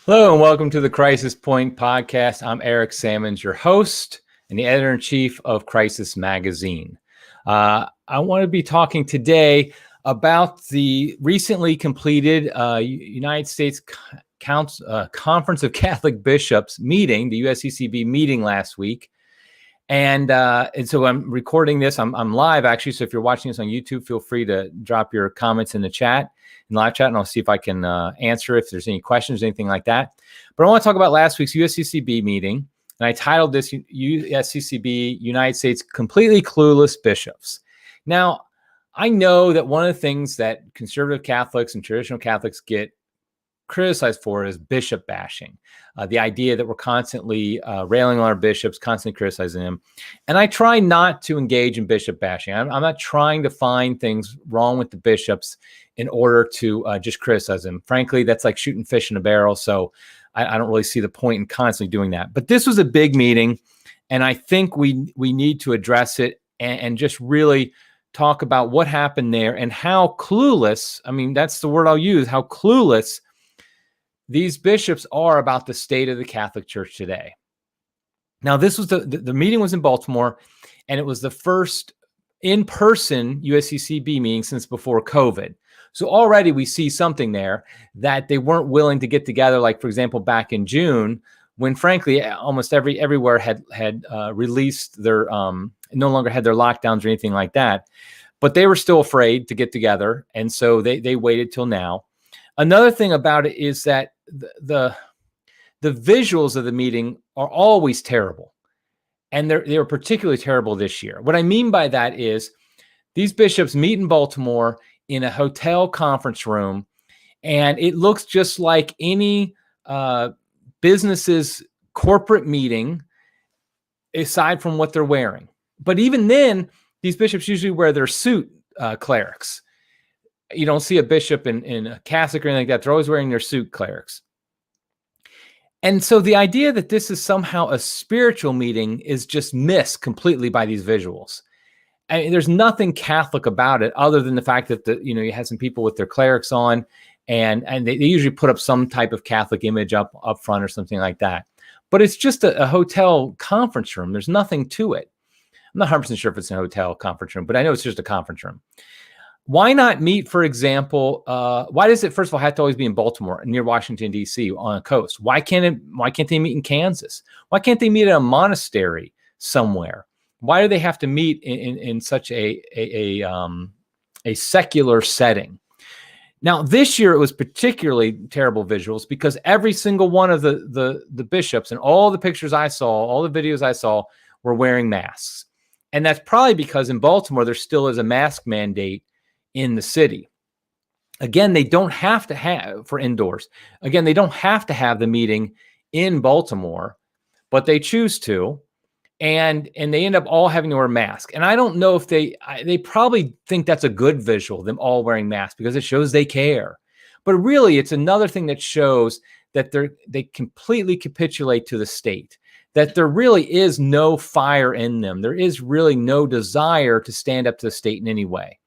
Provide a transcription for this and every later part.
Hello and welcome to the Crisis Point podcast. I'm Eric Sammons, your host and the editor-in-chief of Crisis Magazine. I want to be talking today about the recently completed United States Conference of Catholic Bishops meeting, the USCCB meeting last week. And so I'm recording this. I'm live, actually. So if you're watching this on YouTube, feel free to drop your comments in the chat, in live chat, and I'll see if I can answer if there's any questions, anything like that. But I want to talk about last week's USCCB meeting. And I titled this USCCB United States Completely Clueless Bishops. Now, I know that one of the things that conservative Catholics and traditional Catholics get criticized for is bishop bashing. The idea that we're constantly railing on our bishops, constantly criticizing them. And I try not to engage in bishop bashing. I'm not trying to find things wrong with the bishops in order to just criticize them. Frankly, that's like shooting fish in a barrel. So I don't really see the point in constantly doing that. But this was a big meeting, and I think we need to address it and just really talk about what happened there and how clueless, I mean, that's the word I'll use, how clueless these bishops are about the state of the Catholic Church today. Now, this was the meeting was in Baltimore, and it was the first in-person USCCB meeting since before COVID. So already we see something there that they weren't willing to get together, like, for example, back in June, when frankly, almost everywhere had released their, no longer had their lockdowns or anything like that, but they were still afraid to get together. And so they waited till now. Another thing about it is that the visuals of the meeting are always terrible. And they were particularly terrible this year. What I mean by that is these bishops meet in Baltimore in a hotel conference room, and it looks just like any business's corporate meeting, aside from what they're wearing. But even then, these bishops usually wear their suit clerics. You don't see a bishop in a cassock or anything like that. They're always wearing their suit clerics. And so the idea that this is somehow a spiritual meeting is just missed completely by these visuals. I mean, there's nothing Catholic about it other than the fact that you had some people with their clerics on, and they usually put up some type of Catholic image up front or something like that. But it's just a hotel conference room. There's nothing to it. I'm not 100% sure if it's a hotel conference room, but I know it's just a conference room. Why not meet, for example, why does it, first of all, have to always be in Baltimore, near Washington, D.C., on a coast? Why can't they meet in Kansas? Why can't they meet at a monastery somewhere? Why do they have to meet in such a secular setting? Now, this year, it was particularly terrible visuals because every single one of the bishops and all the pictures I saw, all the videos I saw, were wearing masks. And that's probably because in Baltimore, there still is a mask mandate in the city. Again, they don't have to have, for indoors, again, they don't have to have the meeting in Baltimore, but they choose to, and they end up all having to wear masks. And I don't know if they probably think that's a good visual, them all wearing masks, because it shows they care. But really, it's another thing that shows that they completely capitulate to the state, that there really is no fire in them. There is really no desire to stand up to the state in any way.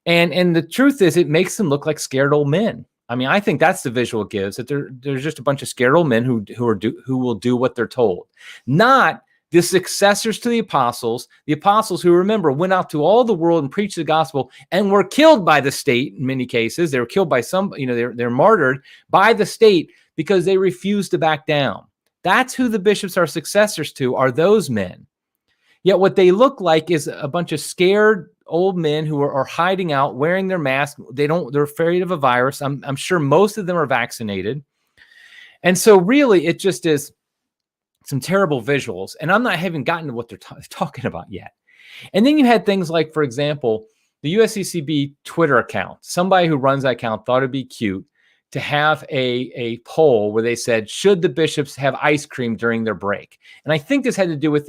And the truth is, it makes them look like scared old men. I mean, I think that's the visual it gives, that there's just a bunch of scared old men who will do what they're told. Not the successors to the apostles who, remember, went out to all the world and preached the gospel and were killed by the state in many cases. They were killed by they're martyred by the state because they refused to back down. That's who the bishops are successors to, are those men. Yet what they look like is a bunch of scared old men who are hiding out, wearing their masks. They're afraid of a virus. I'm sure most of them are vaccinated. And so really it just is some terrible visuals. And I'm not having gotten to what they're talking about yet. And then you had things like, for example, the USCCB Twitter account. Somebody who runs that account thought it'd be cute to have a poll where they said, should the bishops have ice cream during their break? And I think this had to do with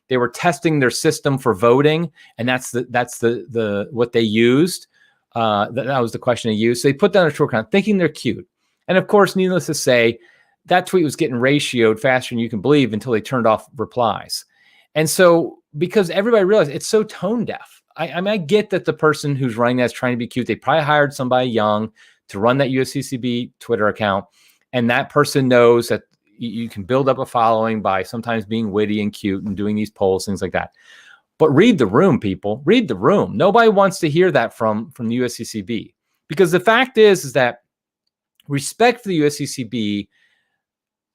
they were testing their system for voting, and that's what they used. That was the question they used. So they put down a Twitter account thinking they're cute. And of course, needless to say, that tweet was getting ratioed faster than you can believe until they turned off replies. And so, because everybody realized it's so tone deaf. I mean, I get that the person who's running that is trying to be cute. They probably hired somebody young to run that USCCB Twitter account. And that person knows that you can build up a following by sometimes being witty and cute and doing these polls, things like that. But read the room, people. Read the room. Nobody wants to hear that from the USCCB, because the fact is that respect for the USCCB,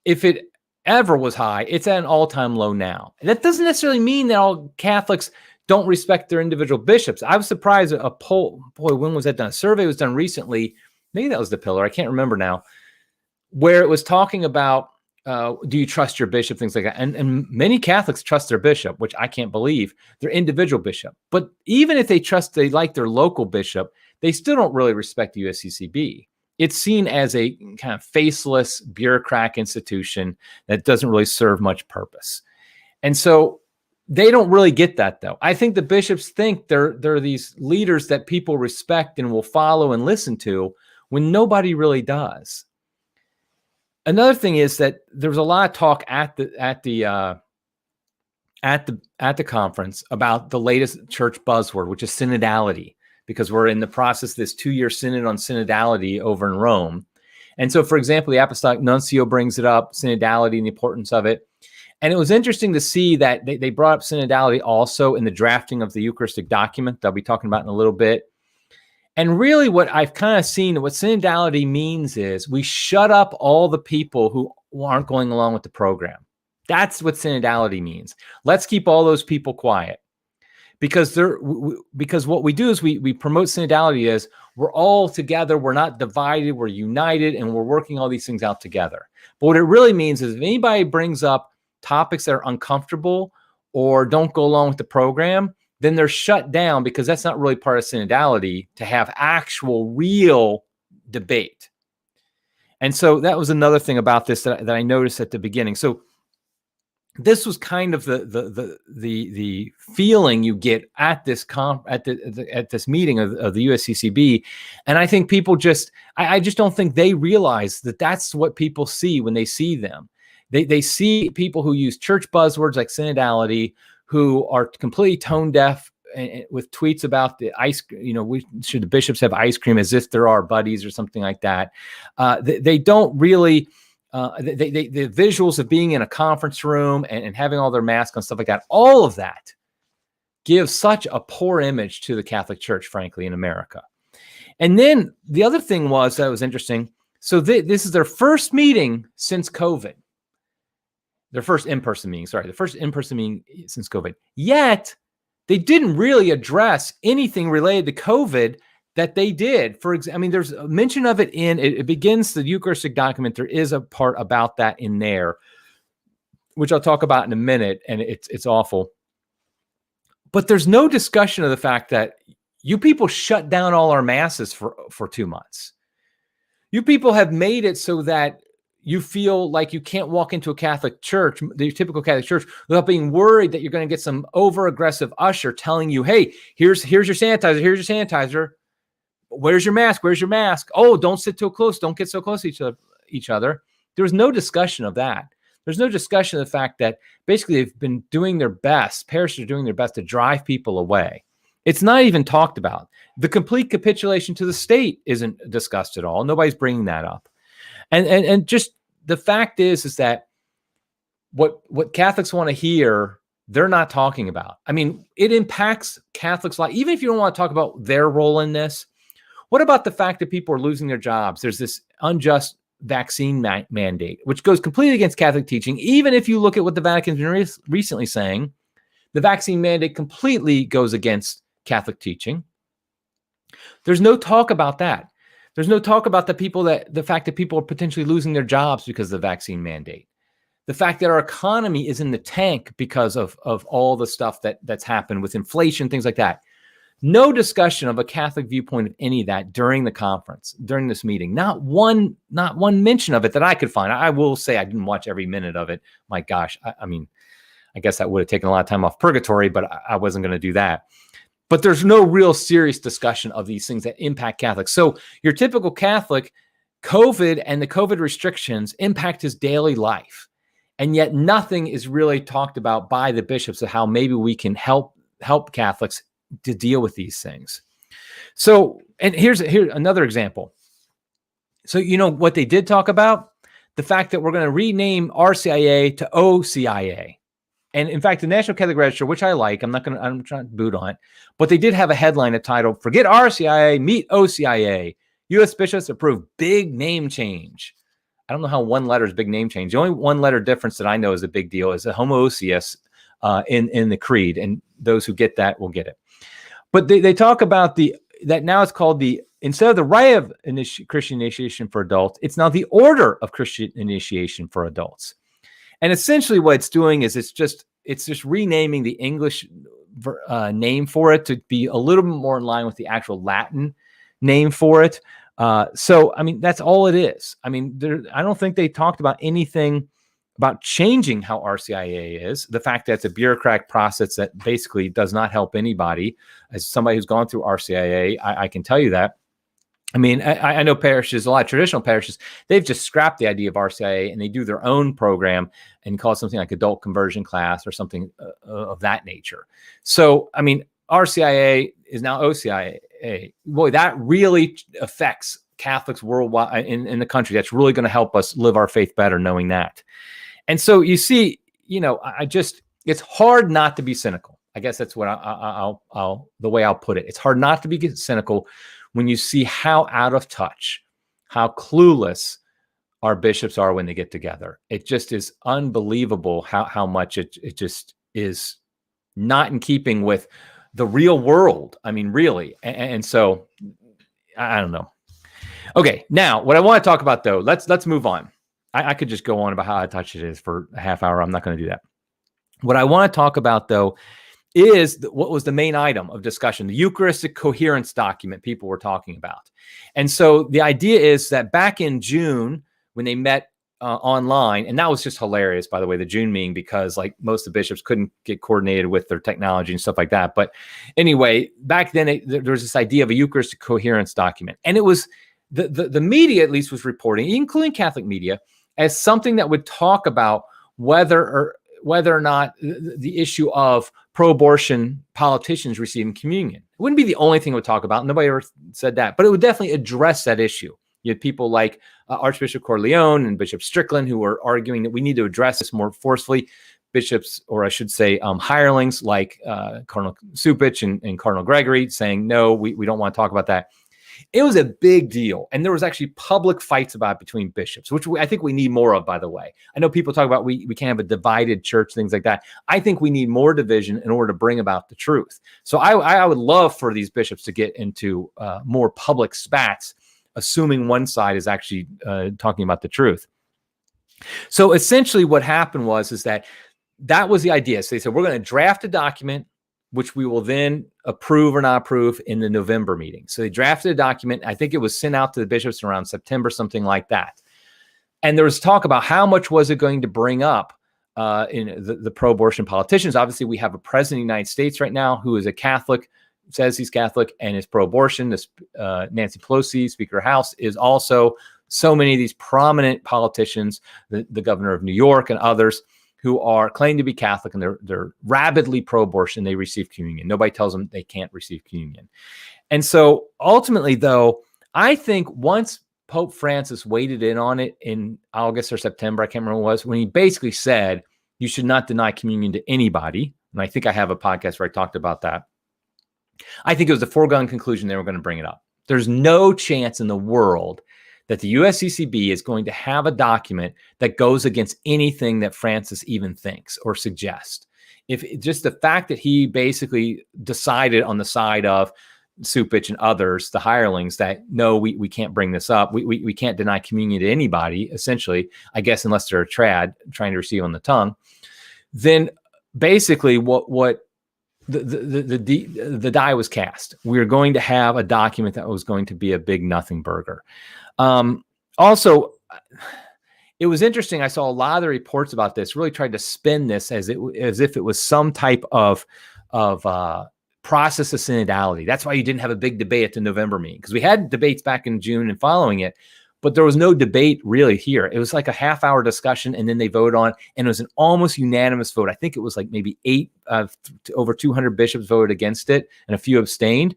if it ever was high, it's at an all-time low now. And that doesn't necessarily mean that all Catholics don't respect their individual bishops. I was surprised at a poll. Boy, when was that done? A survey was done recently. Maybe that was the Pillar. I can't remember now, where it was talking about, do you trust your bishop, things like that. And many Catholics trust their bishop, which I can't believe, their individual bishop. But even if they like their local bishop, they still don't really respect the USCCB. It's seen as a kind of faceless bureaucratic institution that doesn't really serve much purpose. And so they don't really get that, though. I think the bishops think they're these leaders that people respect and will follow and listen to, when nobody really does. Another thing is that there was a lot of talk at the conference about the latest church buzzword, which is synodality, because we're in the process of this 2-year synod on synodality over in Rome. And so, for example, the Apostolic Nuncio brings it up, synodality and the importance of it. And it was interesting to see that they brought up synodality also in the drafting of the Eucharistic document that I'll be talking about in a little bit. And really what I've kind of seen, what synodality means is we shut up all the people who aren't going along with the program. That's what synodality means. Let's keep all those people quiet. Because what we do is we promote synodality as we're all together, we're not divided, we're united, and we're working all these things out together. But what it really means is if anybody brings up topics that are uncomfortable or don't go along with the program, then they're shut down, because that's not really part of synodality, to have actual real debate. And so that was another thing about this that I noticed at the beginning. So this was kind of the feeling you get at this at this meeting of the USCCB, and I think people I just don't think they realize that that's what people see when they see them. They see people who use church buzzwords like synodality, who are completely tone deaf with tweets about the ice. Should the bishops have ice cream, as if they're our buddies or something like that. They don't really. The visuals of being in a conference room and having all their masks on, stuff like that, all of that gives such a poor image to the Catholic Church, frankly, in America. And then the other thing that was interesting. So this is their first meeting since COVID. Their first in-person meeting, the first in-person meeting since COVID. Yet they didn't really address anything related to COVID that they did. For example, there's a mention of it it begins the Eucharistic document. There is a part about that in there, which I'll talk about in a minute, and it's awful. But there's no discussion of the fact that you people shut down all our masses for 2 months. You people have made it so that you feel like you can't walk into a Catholic church, the typical Catholic church, without being worried that you're going to get some over-aggressive usher telling you, hey, here's your sanitizer, here's your sanitizer. Where's your mask? Where's your mask? Oh, don't sit too close. Don't get so close to each other. There was no discussion of that. There's no discussion of the fact that basically they've been doing their best. Parishes are doing their best to drive people away. It's not even talked about. The complete capitulation to the state isn't discussed at all. Nobody's bringing that up. And just the fact is that what Catholics want to hear, they're not talking about. It impacts Catholics' life. Even if you don't want to talk about their role in this, what about the fact that people are losing their jobs? There's this unjust vaccine mandate, which goes completely against Catholic teaching. Even if you look at what the Vatican's been recently saying, the vaccine mandate completely goes against Catholic teaching. There's no talk about that. There's no talk about the fact that people are potentially losing their jobs because of the vaccine mandate. The fact that our economy is in the tank because of all the stuff that's happened with inflation, things like that. No discussion of a Catholic viewpoint of any of that during the conference, during this meeting. Not one mention of it that I could find. I will say I didn't watch every minute of it. My gosh, I guess that would have taken a lot of time off purgatory, but I wasn't going to do that. But there's no real serious discussion of these things that impact Catholics. So your typical Catholic, COVID and the COVID restrictions impact his daily life. And yet nothing is really talked about by the bishops of how maybe we can help Catholics to deal with these things. So, and here's another example. So, what they did talk about? the fact that we're going to rename RCIA to OCIA. And in fact, the National Catholic Register, which I like, I'm trying to boot on it, but they did have a headline titled, "Forget RCIA, meet OCIA. U.S. bishops approve big name change." I don't know how one letter is big name change. The only one letter difference that I know is a big deal is a homoousios in the creed. And those who get that will get it. But they talk about that now it's called instead of the rite of Christian initiation for adults, it's now the order of Christian initiation for adults. And essentially what it's doing is it's just renaming the English name for it to be a little bit more in line with the actual Latin name for it. So, I mean, that's all it is. I mean, I don't think they talked about anything about changing how RCIA is. The fact that it's a bureaucratic process that basically does not help anybody. As somebody who's gone through RCIA, I can tell you that. I mean, I know parishes, a lot of traditional parishes, they've just scrapped the idea of RCIA and they do their own program and call it something like adult conversion class or something of that nature. So, I mean, RCIA is now OCIA. Boy, that really affects Catholics worldwide in the country. That's really going to help us live our faith better, knowing that. And so you see, it's hard not to be cynical. I guess that's what the way I'll put it. It's hard not to be cynical when you see how out of touch, how clueless our bishops are when they get together. It just is unbelievable how much it just is not in keeping with the real world. I mean, really. And so I don't know. Okay, now what I want to talk about though, let's move on. I could just go on about how out of touch it is for a half hour. I'm not going to do that. What I want to talk about though is what was the main item of discussion, the Eucharistic coherence document people were talking about. And so the idea is that back in June, when they met online, and that was just hilarious, by the way, the June meeting, because like most of the bishops couldn't get coordinated with their technology and stuff like that. But anyway, back then there was this idea of a Eucharistic coherence document. And it was the media, at least, was reporting, including Catholic media, as something that would talk about whether or not the issue of pro-abortion politicians receiving communion. It wouldn't be the only thing it would talk about. Nobody ever said that, but it would definitely address that issue. You had people like Archbishop Corleone and Bishop Strickland who were arguing that we need to address this more forcefully. Bishops, or I should say hirelings like Cardinal Cupich and Cardinal Gregory saying, no, we don't want to talk about that. It was a big deal. And there was actually public fights about it between bishops, which I think we need more of, by the way. I know people talk about we can't have a divided church, things like that. I think we need more division in order to bring about the truth. So I would love for these bishops to get into more public spats, assuming one side is actually talking about the truth. So essentially what happened was that was the idea. So they said, we're going to draft a document which we will then approve or not approve in the November meeting. So they drafted a document. I think it was sent out to the bishops around September, something like that. And there was talk about how much was it going to bring up in the pro-abortion politicians. Obviously, we have a president of the United States right now who is a Catholic, says he's Catholic, and is pro-abortion. This Nancy Pelosi, Speaker of the House, is also. So many of these prominent politicians, the governor of New York and others, who are claimed to be Catholic, and they're rabidly pro-abortion, they receive communion. Nobody tells them they can't receive communion. And so ultimately, though, I think once Pope Francis waded in on it in August or September, I can't remember what it was, when he basically said, you should not deny communion to anybody. And I think I have a podcast where I talked about that. I think it was a foregone conclusion they were going to bring it up. There's no chance in the world that the USCCB is going to have a document that goes against anything that Francis even thinks or suggests. If just the fact that he basically decided on the side of Cupich and others, the hirelings, that no, we can't bring this up. We can't deny communion to anybody, essentially, I guess, unless they're a trad trying to receive on the tongue. Then basically what the die was cast. We were going to have a document that was going to be a big nothing burger. Also, it was interesting. I saw a lot of the reports about this really tried to spin this as if it was some type of process of synodality. That's why you didn't have a big debate at the November meeting, because we had debates back in June and following it, but there was no debate really here. It was like a half-hour discussion, and then they voted on, and it was an almost unanimous vote. I think it was like maybe over 200 bishops voted against it, and a few abstained.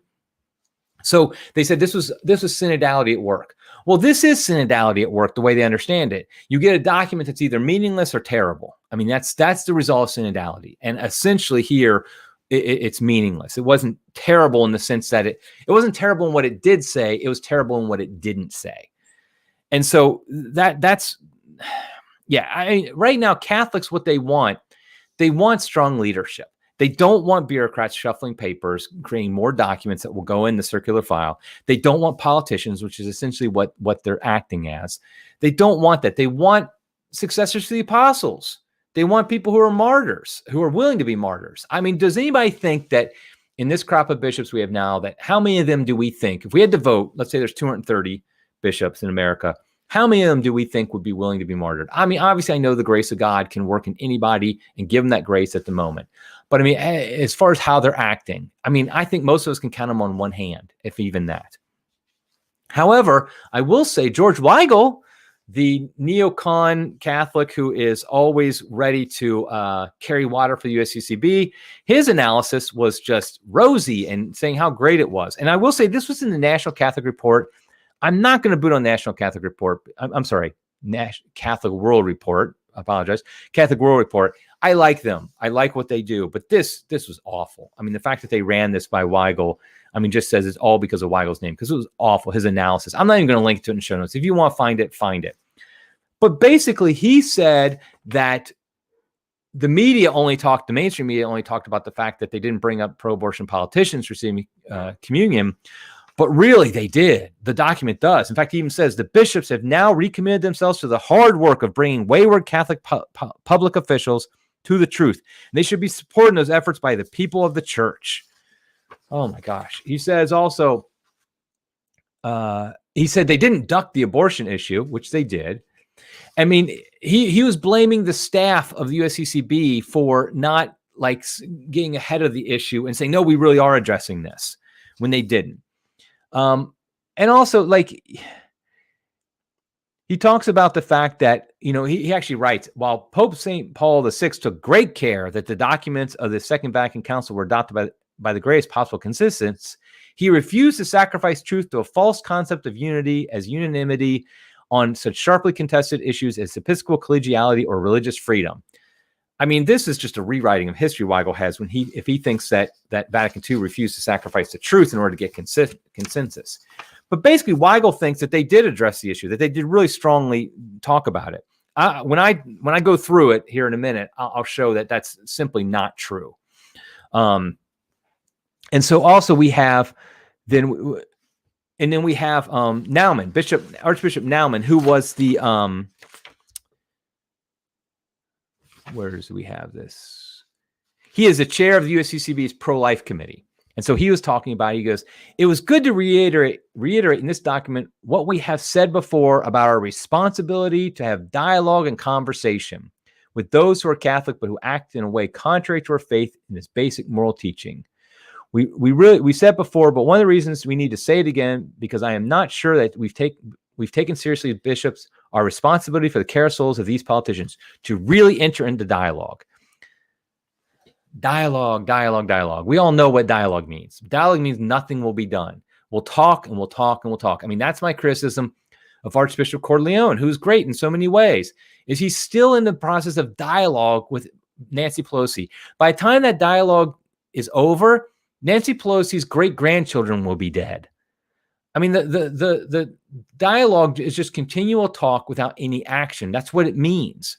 So they said this was synodality at work. Well, this is synodality at work, the way they understand it. You get a document that's either meaningless or terrible. I mean, that's the result of synodality. And essentially here, it's meaningless. It wasn't terrible in the sense that it wasn't terrible in what it did say. It was terrible in what it didn't say. And so that's, yeah, I mean, right now, Catholics, what they want strong leadership. They don't want bureaucrats shuffling papers, creating more documents that will go in the circular file. They don't want politicians, which is essentially what they're acting as. They don't want that. They want successors to the apostles. They want people who are martyrs, who are willing to be martyrs. I mean, does anybody think that in this crop of bishops we have now, that how many of them do we think, if we had to vote, let's say there's 230 bishops in America, how many of them do we think would be willing to be martyred? I mean, obviously, I know the grace of God can work in anybody and give them that grace at the moment. But I mean, as far as how they're acting, I mean, I think most of us can count them on one hand, if even that. However, I will say George Weigel, the neocon Catholic who is always ready to carry water for the USCCB, his analysis was just rosy and saying how great it was. And I will say this was in the National Catholic Report. I'm not going to boot on National Catholic Report. I'm sorry, Catholic World Report. I apologize. Catholic World Report. I like them. I like what they do. But this was awful. I mean, the fact that they ran this by Weigel, I mean, just says it's all because of Weigel's name, because it was awful, his analysis. I'm not even going to link to it in show notes. If you want to find it, find it. But basically, he said that the media the mainstream media only talked about the fact that they didn't bring up pro-abortion politicians receiving communion. But really, they did. The document does. In fact, he even says the bishops have now recommitted themselves to the hard work of bringing wayward Catholic public officials to the truth. And they should be supported in those efforts by the people of the church. Oh, my gosh. He says also, he said they didn't duck the abortion issue, which they did. I mean, he was blaming the staff of the USCCB for not like getting ahead of the issue and saying, no, we really are addressing this, when they didn't. And also, like, he talks about the fact that, you know, he actually writes, while Pope St. Paul VI took great care that the documents of the Second Vatican Council were adopted by the greatest possible consistency, he refused to sacrifice truth to a false concept of unity as unanimity on such sharply contested issues as episcopal collegiality or religious freedom. I mean, this is just a rewriting of history Weigel has if he thinks that Vatican II refused to sacrifice the truth in order to get consensus. But basically, Weigel thinks that they did address the issue, that they did really strongly talk about it. When I go through it here in a minute, I'll show that that's simply not true. And so also we have then we have Naumann, Archbishop Naumann, who was the where do we have this? He is the chair of the USCCB's pro-life committee. And so he was talking about, he goes, it was good to reiterate in this document what we have said before about our responsibility to have dialogue and conversation with those who are Catholic, but who act in a way contrary to our faith in this basic moral teaching. We said before, but one of the reasons we need to say it again, because I am not sure that we've taken seriously as bishops our responsibility for the care of souls of these politicians to really enter into dialogue. Dialogue. We all know what dialogue means. Dialogue means nothing will be done. We'll talk and we'll talk and we'll talk. I mean, that's my criticism of Archbishop Corleone, who's great in so many ways, is he's still in the process of dialogue with Nancy Pelosi. By the time that dialogue is over, Nancy Pelosi's great-grandchildren will be dead. I mean, the dialogue is just continual talk without any action. That's what it means.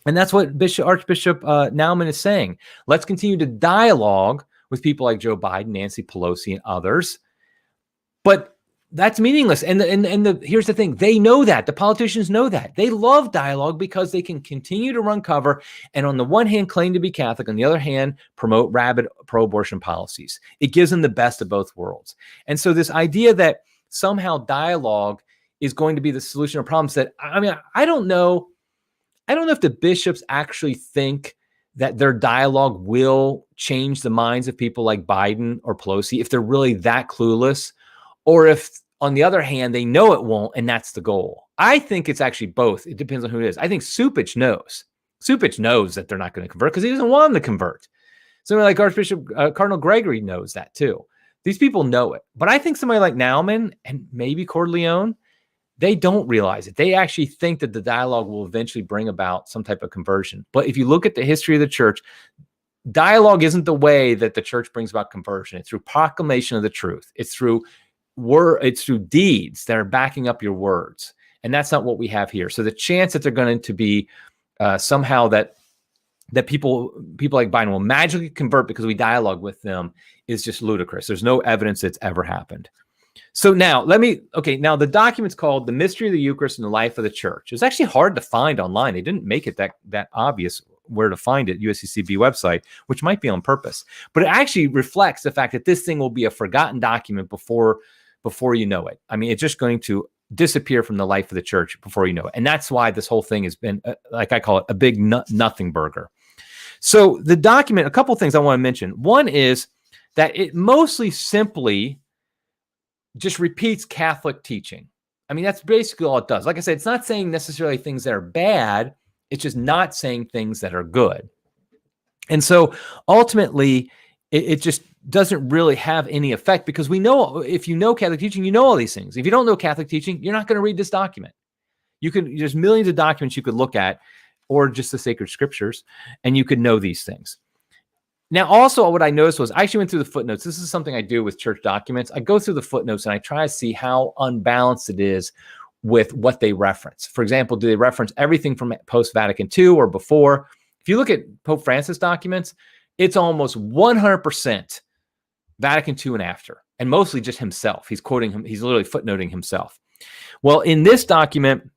And that's what Archbishop Naumann is saying. Let's continue to dialogue with people like Joe Biden, Nancy Pelosi, and others. But that's meaningless. And here's the thing. They know that. The politicians know that. They love dialogue because they can continue to run cover and on the one hand claim to be Catholic, on the other hand promote rabid pro-abortion policies. It gives them the best of both worlds. And so this idea that somehow dialogue is going to be the solution to problems that, I mean, I don't know if the bishops actually think that their dialogue will change the minds of people like Biden or Pelosi, if they're really that clueless, or if, on the other hand, they know it won't, and that's the goal. I think it's actually both. It depends on who it is. I think Supich knows. Supich knows that they're not going to convert because he doesn't want them to convert. Somebody like Archbishop Cardinal Gregory knows that too. These people know it. But I think somebody like Naumann and maybe Corleone, They don't realize it. They actually think that the dialogue will eventually bring about some type of conversion. But if you look at the history of the church, dialogue isn't the way that the church brings about conversion. It's through proclamation of the truth. It's through deeds that are backing up your words. And that's not what we have here. So the chance that they're going to be somehow that people like Biden will magically convert because we dialogue with them is just ludicrous. There's no evidence that's ever happened. So now now the document's called The Mystery of the Eucharist and the Life of the Church. It's actually hard to find online. They didn't make it that obvious where to find it, USCCB website, which might be on purpose. But it actually reflects the fact that this thing will be a forgotten document before you know it. I mean, it's just going to disappear from the life of the church before you know it. And that's why this whole thing has been, like I call it, a big nothing burger. So the document, a couple of things I want to mention. One is that it mostly simply just repeats Catholic teaching. I mean, that's basically all it does. Like I said, it's not saying necessarily things that are bad. It's just not saying things that are good. And so ultimately, it just doesn't really have any effect because we know, if you know Catholic teaching, you know all these things. If you don't know Catholic teaching, you're not going to read this document. There's millions of documents you could look at, or just the sacred scriptures, and you could know these things. Now, also what I noticed was I actually went through the footnotes. This is something I do with church documents. I go through the footnotes and I try to see how unbalanced it is with what they reference. For example, do they reference everything from post-Vatican II or before? If you look at Pope Francis documents, it's almost 100% Vatican II and after, and mostly just himself. He's quoting him. He's literally footnoting himself. Well, in this document,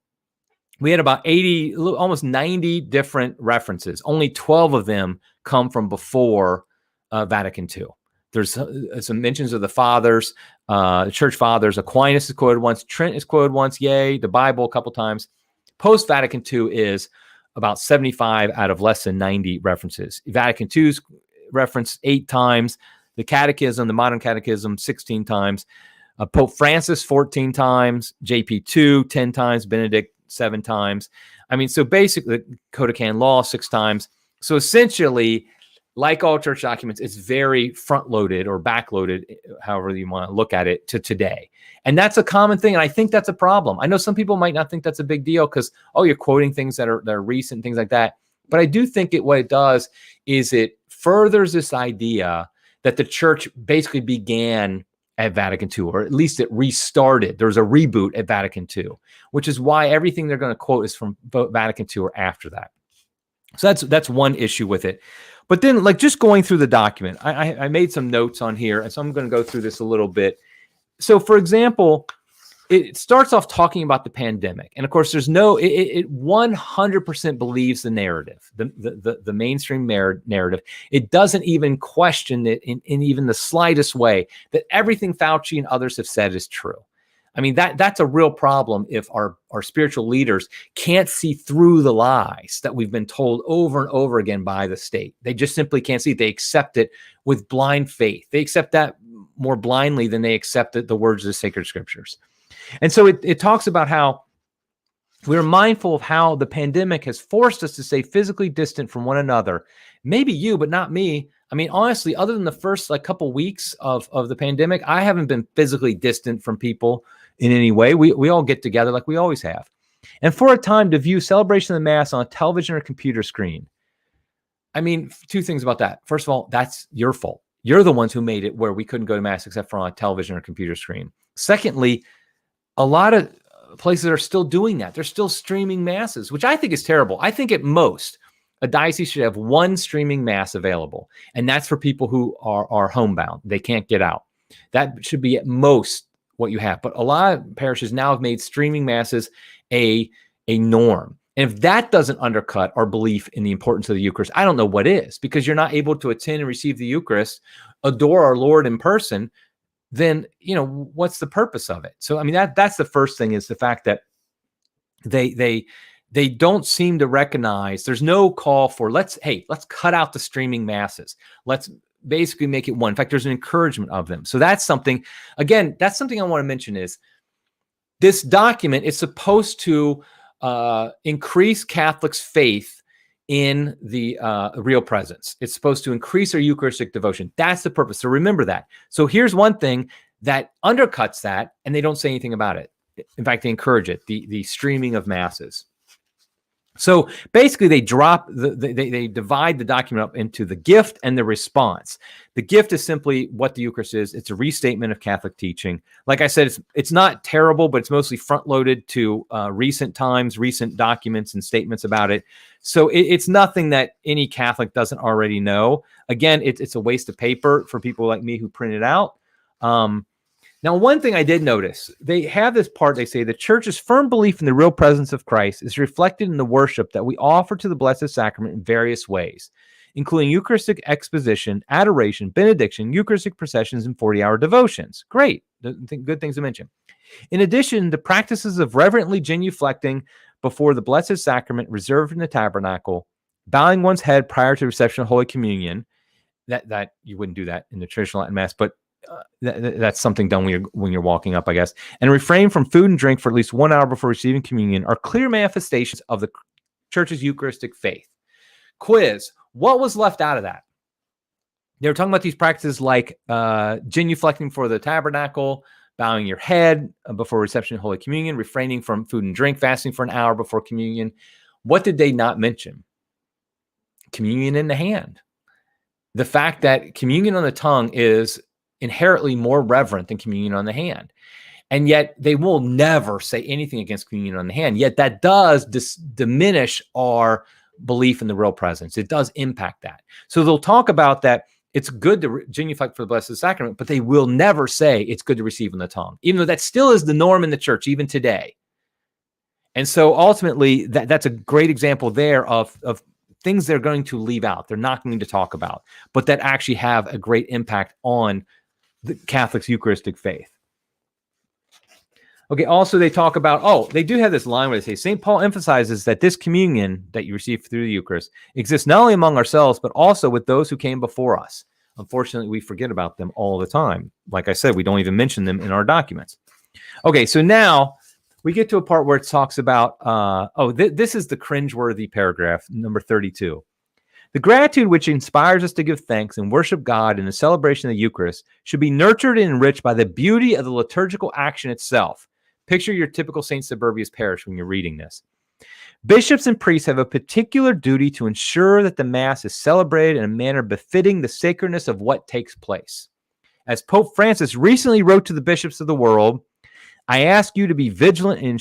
we had about 80, almost 90 different references. Only 12 of them come from before Vatican II. There's some mentions of the fathers, the church fathers. Aquinas is quoted once. Trent is quoted once. Yay. The Bible a couple times. Post-Vatican II is about 75 out of less than 90 references. Vatican II's referenced 8 times. The Catechism, the Modern Catechism, 16 times. Pope Francis, 14 times. JP2, 10 times. Benedict, 7 times. I mean, so basically, Code of Canon Law, 6 times. So essentially, like all church documents, it's very front-loaded or back-loaded, however you want to look at it, to today. And that's a common thing, and I think that's a problem. I know some people might not think that's a big deal because, you're quoting things that are recent, things like that. But I do think what it does is it furthers this idea that the church basically began at Vatican II, or at least it restarted. There was a reboot at Vatican II, which is why everything they're going to quote is from Vatican II or after that. So that's one issue with it. But then, like, just going through the document, I made some notes on here, and so I'm going to go through this a little bit. So, for example, it starts off talking about the pandemic, and of course, there's it 100% believes the narrative, the mainstream narrative. It doesn't even question it in even the slightest way that everything Fauci and others have said is true. I mean, that's a real problem if our spiritual leaders can't see through the lies that we've been told over and over again by the state. They just simply can't see it. They accept it with blind faith. They accept that more blindly than they accepted the words of the sacred scriptures. And so it talks about how we're mindful of how the pandemic has forced us to stay physically distant from one another. Maybe you, but not me. I mean, honestly, other than the first couple weeks of the pandemic, I haven't been physically distant from people in any way. We all get together like we always have. And for a time to view celebration of the Mass on a television or computer screen. I mean, 2 things about that. First of all, that's your fault. You're the ones who made it where we couldn't go to Mass except for on a television or computer screen. Secondly, a lot of places are still doing that. They're still streaming masses, which I think is terrible. I think at most, a diocese should have 1 streaming mass available, and that's for people who are homebound. They can't get out. That should be at most what you have. But a lot of parishes now have made streaming masses a norm. And if that doesn't undercut our belief in the importance of the Eucharist, I don't know what is, because you're not able to attend and receive the Eucharist, adore our Lord in person, then, what's the purpose of it? So, I mean, that's the first thing, is the fact that they don't seem to recognize there's no call for let's cut out the streaming masses. Let's basically make it one. In fact, there's an encouragement of them. So that's something I want to mention is this document is supposed to increase Catholics' faith in the real presence. It's supposed to increase our Eucharistic devotion. That's the purpose. So remember that. So here's one thing that undercuts that, and they don't say anything about it. In fact, they encourage it, the streaming of masses. So basically, they divide the document up into the gift and the response. The gift is simply what the Eucharist is. It's a restatement of Catholic teaching. Like I said, it's not terrible, but it's mostly front-loaded to recent times, recent documents and statements about it. So it's nothing that any Catholic doesn't already know. Again, it's a waste of paper for people like me who print it out. Now, one thing I did notice, they have this part, they say, the church's firm belief in the real presence of Christ is reflected in the worship that we offer to the Blessed Sacrament in various ways, including Eucharistic exposition, adoration, benediction, Eucharistic processions, and 40-hour devotions. Great. Good things to mention. In addition, the practices of reverently genuflecting before the Blessed Sacrament reserved in the tabernacle, bowing one's head prior to reception of Holy Communion, that you wouldn't do that in the traditional Latin Mass, but that's something done when you're walking up, I guess, and refrain from food and drink for at least 1 hour before receiving communion are clear manifestations of the church's Eucharistic faith. Quiz: what was left out of that? They were talking about these practices like genuflecting for the tabernacle, bowing your head before reception of Holy Communion, refraining from food and drink, fasting for an hour before communion. What did they not mention? Communion in the hand. The fact that communion on the tongue is inherently more reverent than communion on the hand. And yet they will never say anything against communion on the hand. Yet that does diminish our belief in the real presence. It does impact that. So they'll talk about that it's good to genuflect for the Blessed Sacrament, but they will never say it's good to receive on the tongue, even though that still is the norm in the church, even today. And so ultimately, that's a great example there of things they're going to leave out. They're not going to talk about, but that actually have a great impact on the Catholic's Eucharistic faith. Okay, also they talk about, they do have this line where they say, St. Paul emphasizes that this communion that you receive through the Eucharist exists not only among ourselves, but also with those who came before us. Unfortunately, we forget about them all the time. Like I said, we don't even mention them in our documents. Okay, so now we get to a part where it talks about, this is the cringeworthy paragraph, number 32. The gratitude which inspires us to give thanks and worship God in the celebration of the Eucharist should be nurtured and enriched by the beauty of the liturgical action itself. Picture your typical St. Suburbius parish when you're reading this. Bishops and priests have a particular duty to ensure that the Mass is celebrated in a manner befitting the sacredness of what takes place. As Pope Francis recently wrote to the bishops of the world, I ask you to be vigilant in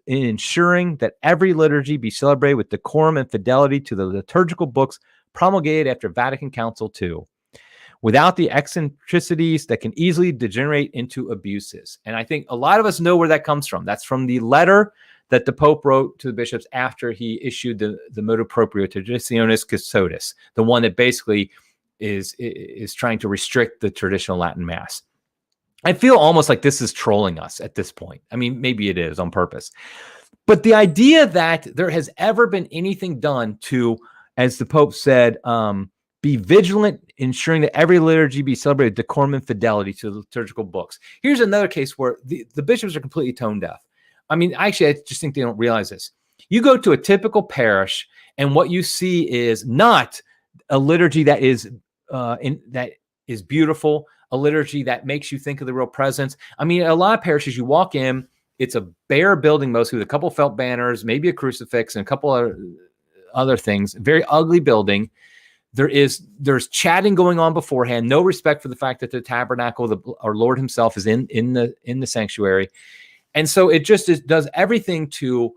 ensuring that every liturgy be celebrated with decorum and fidelity to the liturgical books promulgated after Vatican Council II, without the eccentricities that can easily degenerate into abuses. And I think a lot of us know where that comes from. That's from the letter that the Pope wrote to the bishops after he issued the Motu Proprio Traditionis Custodes, the one that basically is trying to restrict the traditional Latin Mass. I feel almost like this is trolling us at this point. I mean, maybe it is on purpose. But the idea that there has ever been anything done to, as the Pope said, be vigilant, ensuring that every liturgy be celebrated with decorum and fidelity to the liturgical books. Here's another case where the bishops are completely tone deaf. I mean, actually, I just think they don't realize this. You go to a typical parish, and what you see is not a liturgy that is beautiful, a liturgy that makes you think of the real presence. I mean, a lot of parishes, you walk in, it's a bare building mostly with a couple felt banners, maybe a crucifix, and a couple other things. Very ugly building. There's chatting going on beforehand. No respect for the fact that the tabernacle, our Lord Himself, is in the sanctuary, and so it just does everything to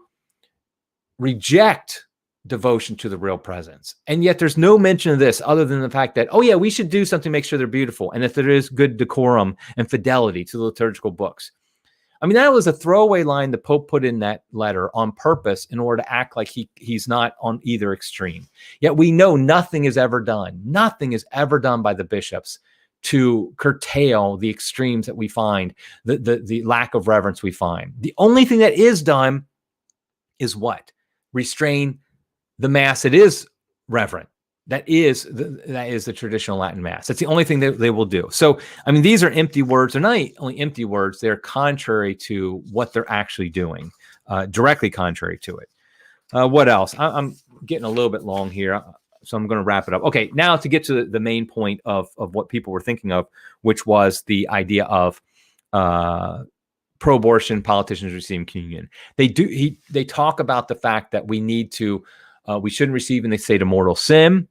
reject devotion to the real presence. And yet there's no mention of this other than the fact that, we should do something to make sure they're beautiful, and that there is good decorum and fidelity to the liturgical books. I mean, that was a throwaway line the Pope put in that letter on purpose in order to act like he's not on either extreme. Yet we know nothing is ever done. Nothing is ever done by the bishops to curtail the extremes that we find, the lack of reverence we find. The only thing that is done is what? Restrain the Mass. It is reverent. That is the traditional Latin Mass. That's the only thing that they will do. So, I mean, these are empty words. They're not only empty words, they're contrary to what they're actually doing, directly contrary to it. What else? I'm getting a little bit long here, so I'm going to wrap it up. Okay, now to get to the main point of what people were thinking of, which was the idea of pro-abortion politicians receiving communion. They talk about the fact that we shouldn't receive in the state of mortal sin.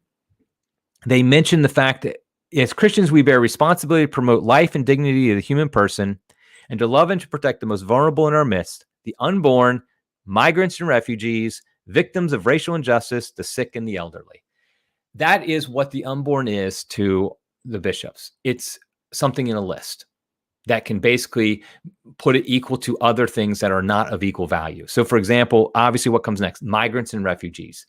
They mention the fact that as Christians, we bear responsibility to promote life and dignity of the human person and to love and to protect the most vulnerable in our midst, the unborn, migrants and refugees, victims of racial injustice, the sick and the elderly. That is what the unborn is to the bishops. It's something in a list that can basically put it equal to other things that are not of equal value. So, for example, obviously what comes next? Migrants and refugees.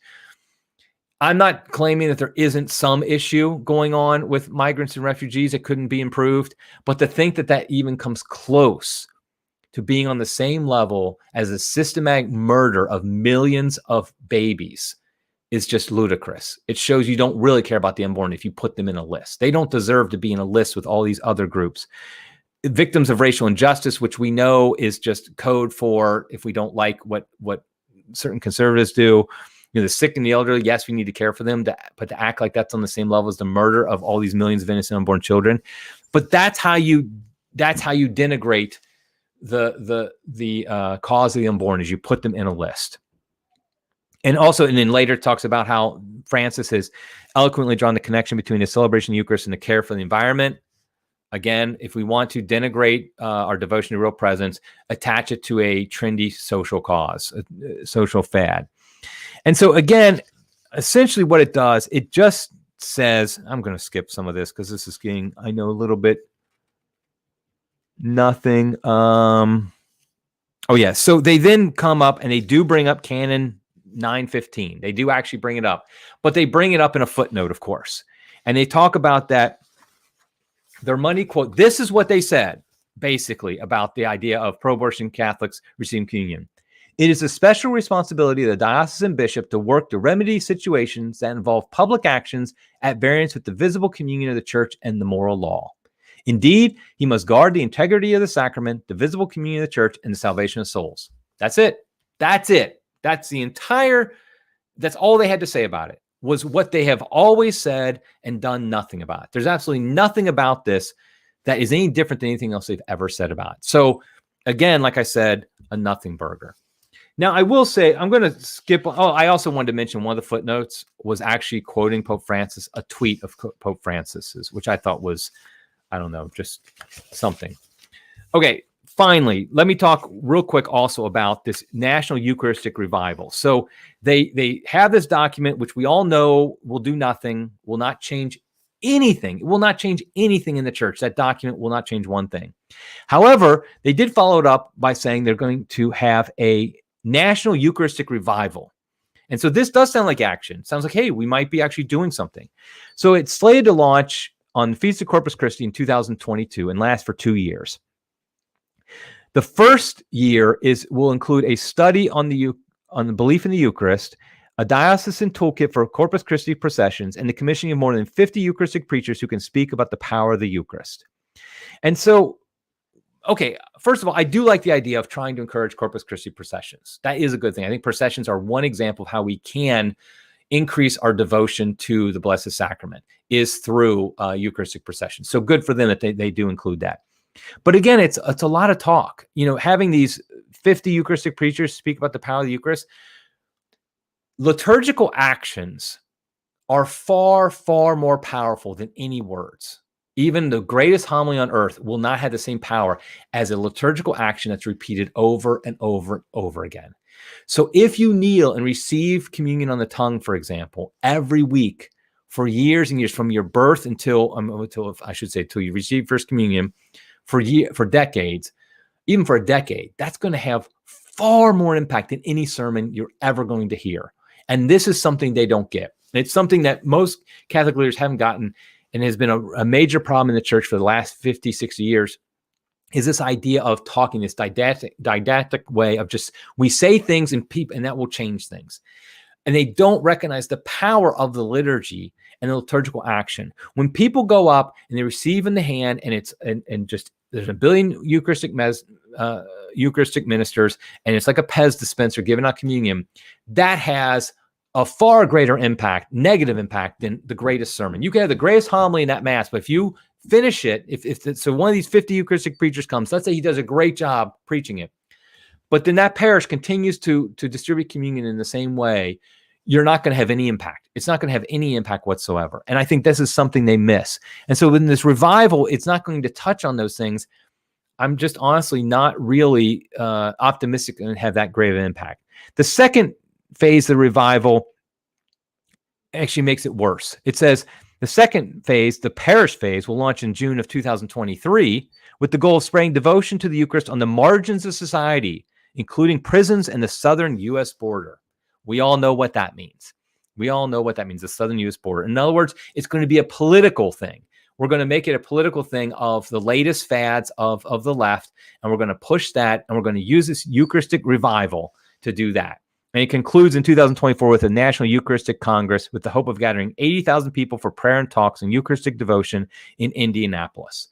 I'm not claiming that there isn't some issue going on with migrants and refugees that couldn't be improved, but to think that that even comes close to being on the same level as a systematic murder of millions of babies is just ludicrous. It shows you don't really care about the unborn if you put them in a list. They don't deserve to be in a list with all these other groups. Victims of racial injustice, which we know is just code for if we don't like what certain conservatives do. The sick and the elderly, yes, we need to care for them, but to act like that's on the same level as the murder of all these millions of innocent unborn children. But that's how you denigrate the cause of the unborn, is you put them in a list. And then later talks about how Francis has eloquently drawn the connection between the celebration of the Eucharist and the care for the environment. Again, if we want to denigrate our devotion to real presence, attach it to a trendy social cause, a social fad. And so again, essentially what it does, it just says, I'm going to skip some of this because this is getting, I know, a little bit nothing. So they then come up and they do bring up Canon 915. They do actually bring it up, but they bring it up in a footnote, of course. And they talk about that their money quote. This is what they said, basically, about the idea of pro-abortion Catholics receiving communion. It is a special responsibility of the diocesan bishop to work to remedy situations that involve public actions at variance with the visible communion of the church and the moral law. Indeed, he must guard the integrity of the sacrament, the visible communion of the church, and the salvation of souls. That's it. That's it. That's all they had to say about it, was what they have always said and done nothing about. There's absolutely nothing about this that is any different than anything else they've ever said about it. So again, like I said, a nothing burger. Now, I will say, I'm going to skip. I also wanted to mention one of the footnotes was actually quoting Pope Francis, a tweet of Pope Francis's, which I thought was, I don't know, just something. Okay, finally, let me talk real quick also about this National Eucharistic Revival. So they have this document, which we all know will do nothing, will not change anything. It will not change anything in the church. That document will not change one thing. However, they did follow it up by saying they're going to have a National Eucharistic Revival. And so this does sound like action. Sounds like, hey, we might be actually doing something. So it's slated to launch on the Feast of Corpus Christi in 2022 and last for 2 years. The first year will include a study on the belief in the Eucharist, a diocesan toolkit for Corpus Christi processions, and the commissioning of more than 50 Eucharistic preachers who can speak about the power of the Eucharist. And so, okay, first of all, I do like the idea of trying to encourage Corpus Christi processions. That is a good thing. I think processions are one example of how we can increase our devotion to the Blessed Sacrament, is through Eucharistic processions. So good for them that they do include that. But again, it's a lot of talk. Having these 50 Eucharistic preachers speak about the power of the Eucharist. Liturgical actions are far, far more powerful than any words. Even the greatest homily on earth will not have the same power as a liturgical action that's repeated over and over and over again. So if you kneel and receive communion on the tongue, for example, every week for years and years, from your birth until you receive First Communion, for decades, even for a decade, that's going to have far more impact than any sermon you're ever going to hear. And this is something they don't get. It's something that most Catholic leaders haven't gotten, and has been a major problem in the church for the last 50, 60 years, is this idea of talking, this didactic way of just, we say things and that will change things. And they don't recognize the power of the liturgy and the liturgical action. When people go up and they receive in the hand, and there's a billion Eucharistic ministers, and it's like a Pez dispenser giving out communion, that has a far greater impact, negative impact, than the greatest sermon. You can have the greatest homily in that mass, but if you finish it, so one of these 50 Eucharistic preachers comes, let's say he does a great job preaching it, but then that parish continues to distribute communion in the same way, you're not going to have any impact. It's not going to have any impact whatsoever. And I think this is something they miss. And so in this revival, it's not going to touch on those things. I'm just honestly not really optimistic and have that great of an impact. The second phase of the revival actually makes it worse. It says the second phase, the parish phase, will launch in June of 2023 with the goal of spreading devotion to the Eucharist on the margins of society, including prisons and the southern U.S. border. We all know what that means. We all know what that means, the southern U.S. border. In other words, it's going to be a political thing. We're going to make it a political thing of the latest fads of the left, and we're going to push that, and we're going to use this Eucharistic revival to do that. And it concludes in 2024 with a National Eucharistic Congress with the hope of gathering 80,000 people for prayer and talks and Eucharistic devotion in Indianapolis.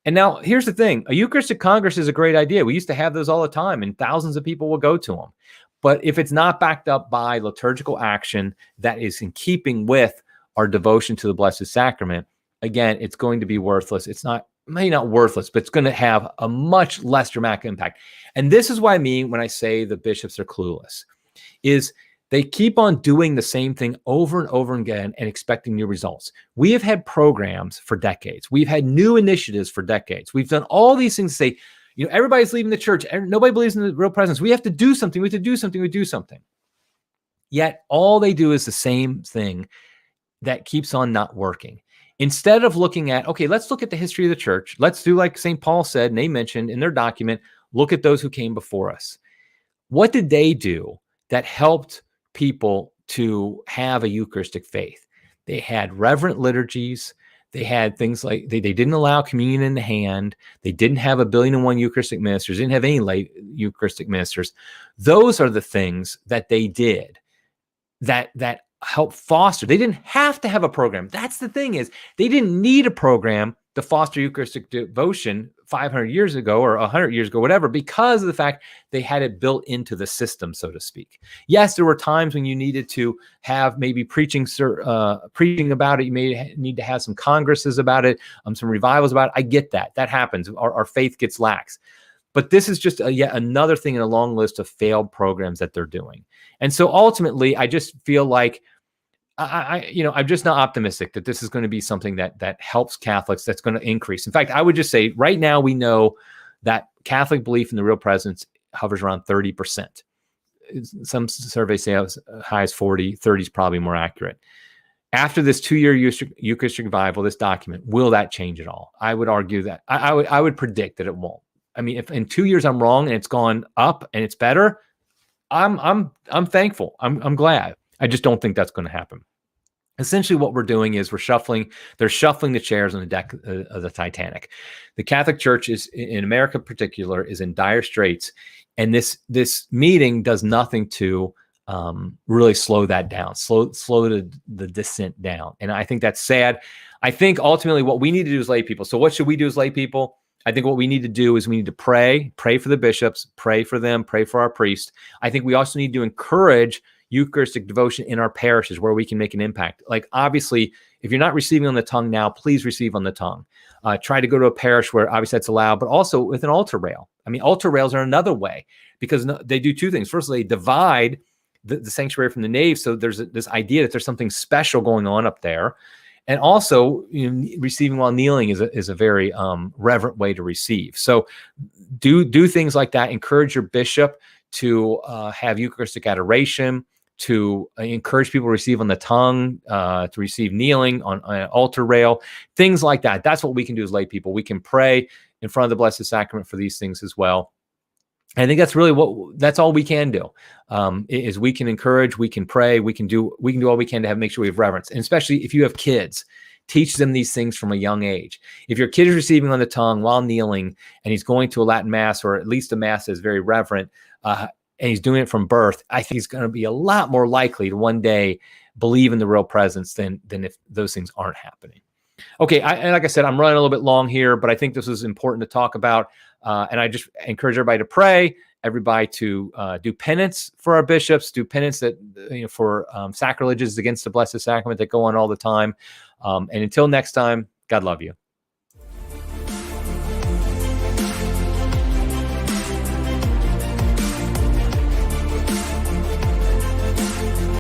And now here's the thing. A Eucharistic Congress is a great idea. We used to have those all the time, and thousands of people will go to them. But if it's not backed up by liturgical action that is in keeping with our devotion to the Blessed Sacrament, again, it's going to be worthless. It's not, maybe not worthless, but it's going to have a much less dramatic impact. And this is what I mean when I say the bishops are clueless, is they keep on doing the same thing over and over again and expecting new results. We have had programs for decades. We've had new initiatives for decades. We've done all these things to say, everybody's leaving the church. Nobody believes in the real presence. We have to do something. We have to do something. We do something. Yet all they do is the same thing that keeps on not working. Instead of looking at, okay, let's look at the history of the church. Let's do like St. Paul said, and they mentioned in their document, look at those who came before us. What did they do that helped people to have a Eucharistic faith? They had reverent liturgies. They had things like they didn't allow communion in the hand. They didn't have 1,000,001 Eucharistic ministers. They didn't have any lay Eucharistic ministers. Those are the things that they did that help foster. They didn't have to have a program. That's the thing, is they didn't need a program to foster Eucharistic devotion 500 years ago or 100 years ago, whatever, because of the fact they had it built into the system, so to speak. Yes, there were times when you needed to have maybe preaching about it. You may need to have some congresses about it, some revivals about it. I get that. That happens. Our faith gets lax. But this is just yet another thing in a long list of failed programs that they're doing. And so ultimately, I just feel like I'm just not optimistic that this is going to be something that helps Catholics, that's going to increase. In fact, I would just say right now we know that Catholic belief in the real presence hovers around 30%. Some surveys say as high as 40, 30 is probably more accurate. After this 2-year Eucharistic revival, this document, will that change at all? I would argue that I would predict that it won't. I mean, if in 2 years I'm wrong and it's gone up and it's better, I'm thankful. I'm glad. I just don't think that's going to happen. Essentially, what we're doing is they're shuffling the chairs on the deck of the Titanic. The Catholic Church is, in America in particular, is in dire straits, and this meeting does nothing to really slow that down, slow the descent down. And I think that's sad. I think ultimately what we need to do as lay people. So what should we do as lay people? I think what we need to do is we need to pray for the bishops, pray for them, pray for our priests. I think we also need to encourage Eucharistic devotion in our parishes where we can make an impact. Like, obviously, if you're not receiving on the tongue now, please receive on the tongue. Try to go to a parish where obviously that's allowed, but also with an altar rail. I mean, altar rails are another way, because they do two things. First, they divide the sanctuary from the nave. So there's this idea that there's something special going on up there. And also, receiving while kneeling is a very reverent way to receive. So do things like that. Encourage your bishop to have Eucharistic adoration, to encourage people to receive on the tongue, to receive kneeling on an altar rail, things like that. That's what we can do as lay people. We can pray in front of the Blessed Sacrament for these things as well. I think that's really that's all we can do, is we can encourage, we can pray, we can do all we can to make sure we have reverence. And especially if you have kids, teach them these things from a young age. If your kid is receiving on the tongue while kneeling, and he's going to a Latin Mass, or at least a Mass that's very reverent, and he's doing it from birth, I think he's going to be a lot more likely to one day believe in the real presence than if those things aren't happening. Okay, and like I said, I'm running a little bit long here, but I think this is important to talk about. And I just encourage everybody to pray everybody to do penance for our bishops, do penance that for sacrileges against the Blessed Sacrament that go on all the time. And until next time, God love you.